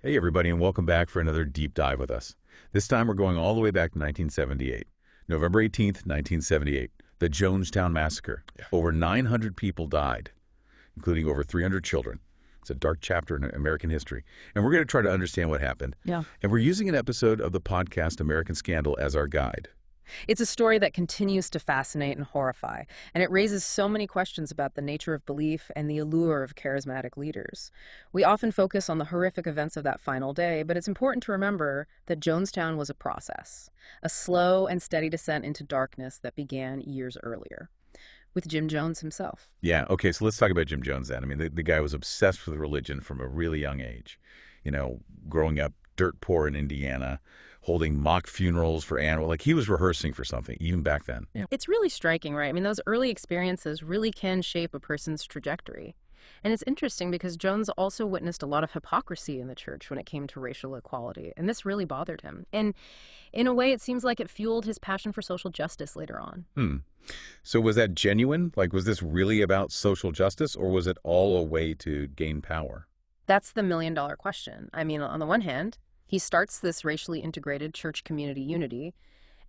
Hey, everybody, and welcome back for another deep dive with us. This time we're going all the way back to 1978. November 18th, 1978, the Jonestown Massacre. Yeah. Over 900 people died, including over 300 children. It's a dark chapter in American history. And we're going to try to understand what happened. Yeah. And we're using an episode of the podcast American Scandal as our guide. It's a story that continues to fascinate and horrify, and it raises so many questions about the nature of belief and the allure of charismatic leaders. We often focus on the horrific events of that final day, but it's important to remember that Jonestown was a process, a slow and steady descent into darkness that began years earlier, with Jim Jones himself. Yeah, okay, so let's talk about Jim Jones then. I mean, the guy was obsessed with religion from a really young age. You know, growing up dirt poor in Indiana, holding mock funerals for animals. Like, he was rehearsing for something, even back then. Yeah. It's really striking, right? I mean, those early experiences really can shape a person's trajectory. And it's interesting because Jones also witnessed a lot of hypocrisy in the church when it came to racial equality, and this really bothered him. And in a way, it seems like it fueled his passion for social justice later on. So was that genuine? Like, was this really about social justice, or was it all a way to gain power? That's the million-dollar question. I mean, on the one hand, he starts this racially integrated church community unity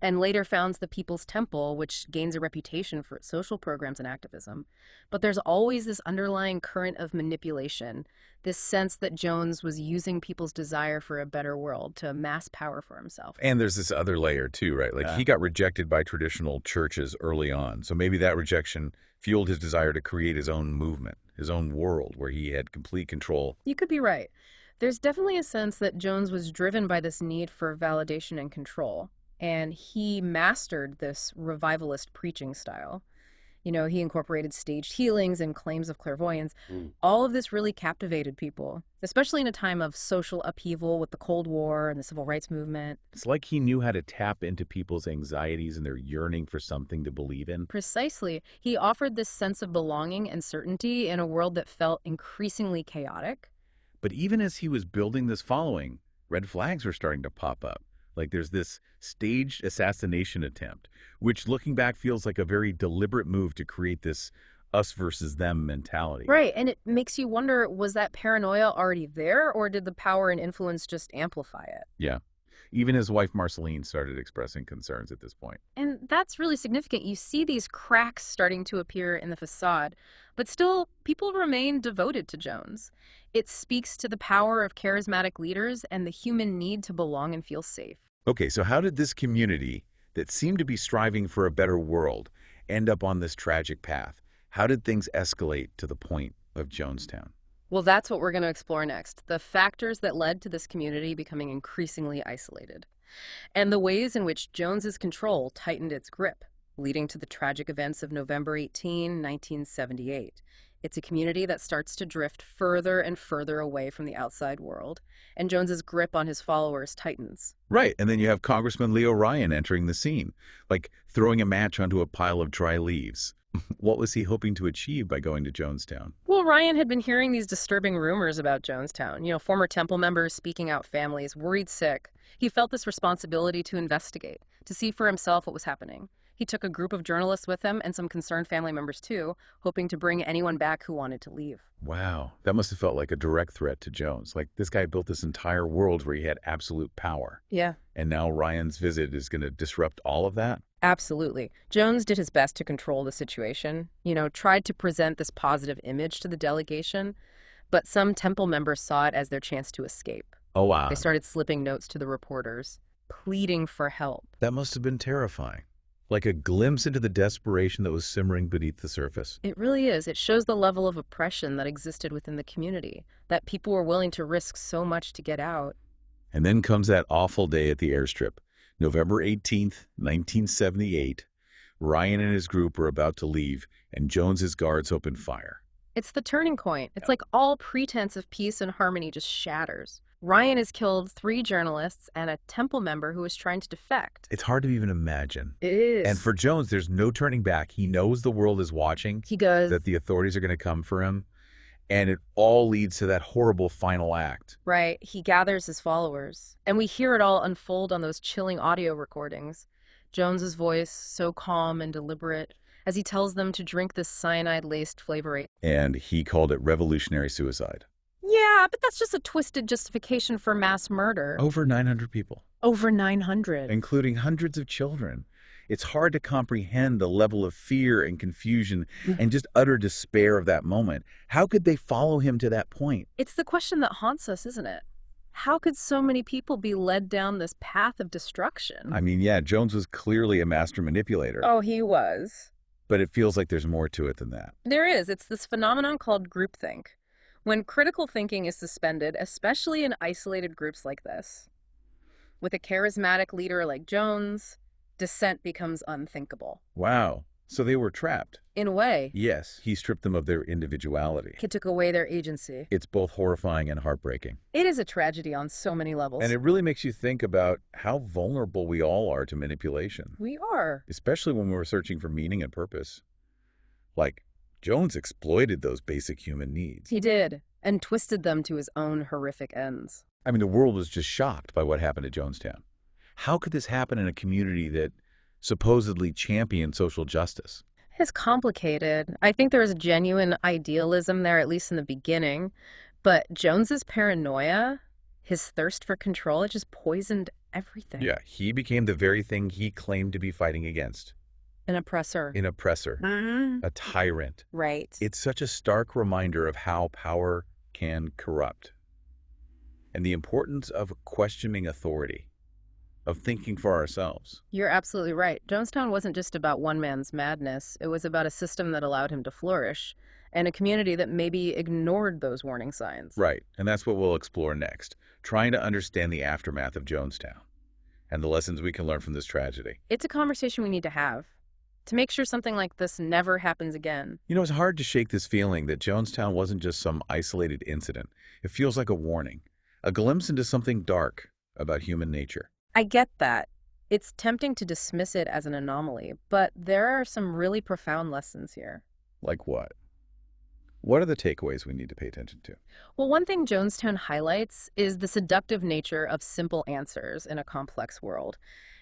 and later founds the People's Temple, which gains a reputation for its social programs and activism. But there's always this underlying current of manipulation, this sense that Jones was using people's desire for a better world to amass power for himself. And there's this other layer too, right? Like, he got rejected by traditional churches early on. So maybe that rejection fueled his desire to create his own movement, his own world where he had complete control. You could be right. There's definitely a sense that Jones was driven by this need for validation and control, and he mastered this revivalist preaching style. You know, he incorporated staged healings and claims of clairvoyance. All of this really captivated people, especially in a time of social upheaval with the Cold War and the Civil Rights Movement. It's like he knew how to tap into people's anxieties and their yearning for something to believe in. Precisely. He offered this sense of belonging and certainty in a world that felt increasingly chaotic. But even as he was building this following, red flags were starting to pop up. Like, there's this staged assassination attempt, which looking back feels like a very deliberate move to create this us versus them mentality. Right, and it makes you wonder, was that paranoia already there, or did the power and influence just amplify it? Yeah. Even his wife Marceline started expressing concerns at this point. And that's really significant. You see these cracks starting to appear in the facade, but still, people remain devoted to Jones. It speaks to the power of charismatic leaders and the human need to belong and feel safe. Okay, so how did this community that seemed to be striving for a better world end up on this tragic path? How did things escalate to the point of Jonestown? Well, that's what we're going to explore next, the factors that led to this community becoming increasingly isolated, and the ways in which Jones's control tightened its grip, leading to the tragic events of November 18, 1978. It's a community that starts to drift further and further away from the outside world, and Jones's grip on his followers tightens. Right, and then you have Congressman Leo Ryan entering the scene, like throwing a match onto a pile of dry leaves. What was he hoping to achieve by going to Jonestown? Well, Ryan had been hearing these disturbing rumors about Jonestown. You know, former Temple members speaking out, families worried sick. He felt this responsibility to investigate, to see for himself what was happening. He took a group of journalists with him and some concerned family members too, hoping to bring anyone back who wanted to leave. Wow, that must have felt like a direct threat to Jones. Like, this guy built this entire world where he had absolute power. Yeah. And now Ryan's visit is going to disrupt all of that? Absolutely. Jones did his best to control the situation, you know, tried to present this positive image to the delegation, but some Temple members saw it as their chance to escape. Oh, wow. They started slipping notes to the reporters, pleading for help. That must have been terrifying. Like a glimpse into the desperation that was simmering beneath the surface. It really is. It shows the level of oppression that existed within the community, that people were willing to risk so much to get out. And then comes that awful day at the airstrip. November 18th, 1978. Ryan and his group were about to leave, and Jones's guards opened fire. It's the turning point. It's like all pretense of peace and harmony just shatters. Ryan has killed 3 journalists and a Temple member who was trying to defect. It's hard to even imagine. It is. And for Jones, there's no turning back. He knows the world is watching, He goes, that the authorities are going to come for him, and it all leads to that horrible final act. right, he gathers his followers. And we hear it all unfold on those chilling audio recordings. Jones's voice, so calm and deliberate, as he tells them to drink this cyanide-laced flavor. And he called it revolutionary suicide. Yeah, Yeah, but that's just a twisted justification for mass murder. Over 900 people, Over 900. including hundreds of children. It's hard to comprehend the level of fear and confusion and just utter despair of that moment. How could they follow him to that point? It's the question that haunts us, isn't it? How could so many people be led down this path of destruction? I mean, yeah, Jones was clearly a master manipulator, Oh, he was. but it feels like there's more to it than that. There is. It's this phenomenon called groupthink. When critical thinking is suspended, especially in isolated groups like this. With a charismatic leader like Jones, dissent becomes unthinkable. Wow. So they were trapped. In a way, Yes, he stripped them of their individuality. it took away their agency. It's both horrifying and heartbreaking. It is a tragedy on so many levels. And it really makes you think about how vulnerable we all are to manipulation, We are. especially when we're searching for meaning and purpose. Like, Jones exploited those basic human needs. He did, and twisted them to his own horrific ends. I mean, the world was just shocked by what happened at Jonestown. How could this happen in a community that supposedly championed social justice? It's complicated. I think there was genuine idealism there, at least in the beginning. But Jones's paranoia, his thirst for control, it just poisoned everything. Yeah, he became the very thing he claimed to be fighting against. An oppressor. An oppressor, a tyrant. Right. It's such a stark reminder of how power can corrupt and the importance of questioning authority, of thinking for ourselves. You're absolutely right. Jonestown wasn't just about one man's madness. It was about a system that allowed him to flourish and a community that maybe ignored those warning signs. Right, and that's what we'll explore next, trying to understand the aftermath of Jonestown and the lessons we can learn from this tragedy. It's a conversation we need to have to make sure something like this never happens again. You know, it's hard to shake this feeling that Jonestown wasn't just some isolated incident. It feels like a warning, a glimpse into something dark about human nature. I get that. It's tempting to dismiss it as an anomaly, but there are some really profound lessons here. Like what? What are the takeaways we need to pay attention to? Well, one thing Jonestown highlights is the seductive nature of simple answers in a complex world.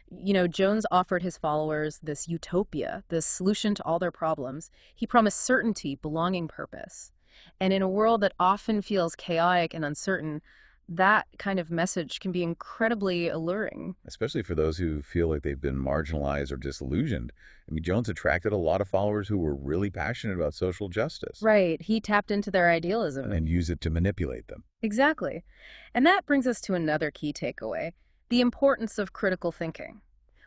You know, Jones offered his followers this utopia, this solution to all their problems. He promised certainty, belonging, purpose. And in a world that often feels chaotic and uncertain, that kind of message can be incredibly alluring. Especially for those who feel like they've been marginalized or disillusioned. I mean, Jones attracted a lot of followers who were really passionate about social justice. Right. He tapped into their idealism. And use it to manipulate them. Exactly. And that brings us to another key takeaway, the importance of critical thinking.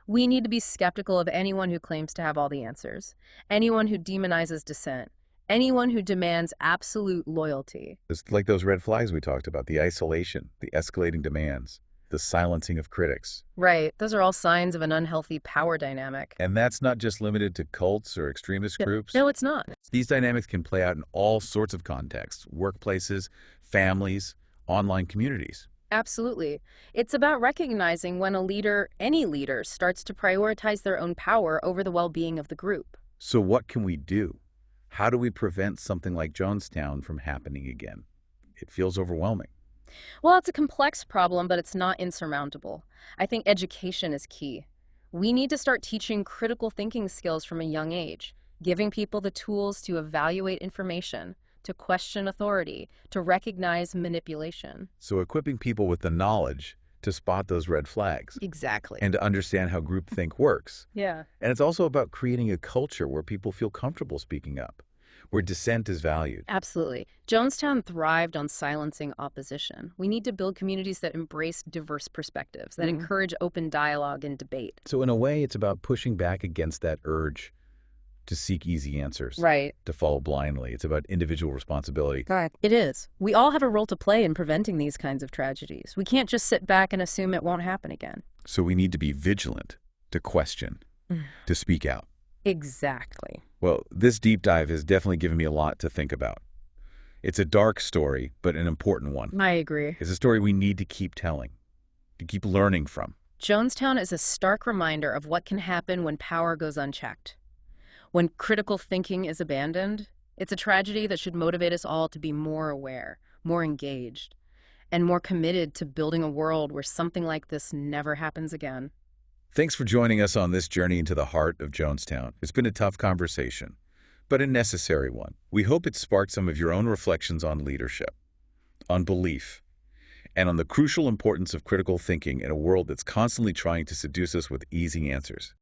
We need to be skeptical of anyone who claims to have all the answers, anyone who demonizes dissent, anyone who demands absolute loyalty. It's like those red flags we talked about, the isolation, the escalating demands, the silencing of critics. Right. Those are all signs of an unhealthy power dynamic. And that's not just limited to cults or extremist groups. No, it's not. These dynamics can play out in all sorts of contexts, workplaces, families, online communities. Absolutely. It's about recognizing when a leader, any leader, starts to prioritize their own power over the well-being of the group. So what can we do? How do we prevent something like Jonestown from happening again? It feels overwhelming. Well, it's a complex problem, but it's not insurmountable. I think education is key. We need to start teaching critical thinking skills from a young age, giving people the tools to evaluate information, to question authority, to recognize manipulation. So equipping people with the knowledge to spot those red flags Exactly. and to understand how groupthink works. Yeah. And it's also about creating a culture where people feel comfortable speaking up, where dissent is valued. Absolutely. Jonestown thrived on silencing opposition. We need to build communities that embrace diverse perspectives, that encourage open dialogue and debate. So in a way, it's about pushing back against that urge to seek easy answers, Right. to follow blindly. It's about individual responsibility. It is. We all have a role to play in preventing these kinds of tragedies. We can't just sit back and assume it won't happen again. So we need to be vigilant, to question, to speak out. Exactly. Well, this deep dive has definitely given me a lot to think about. It's a dark story, but an important one. I agree. It's a story we need to keep telling, to keep learning from. Jonestown is a stark reminder of what can happen when power goes unchecked. When critical thinking is abandoned, it's a tragedy that should motivate us all to be more aware, more engaged, and more committed to building a world where something like this never happens again. Thanks for joining us on this journey into the heart of Jonestown. It's been a tough conversation, but a necessary one. We hope it sparked some of your own reflections on leadership, on belief, and on the crucial importance of critical thinking in a world that's constantly trying to seduce us with easy answers.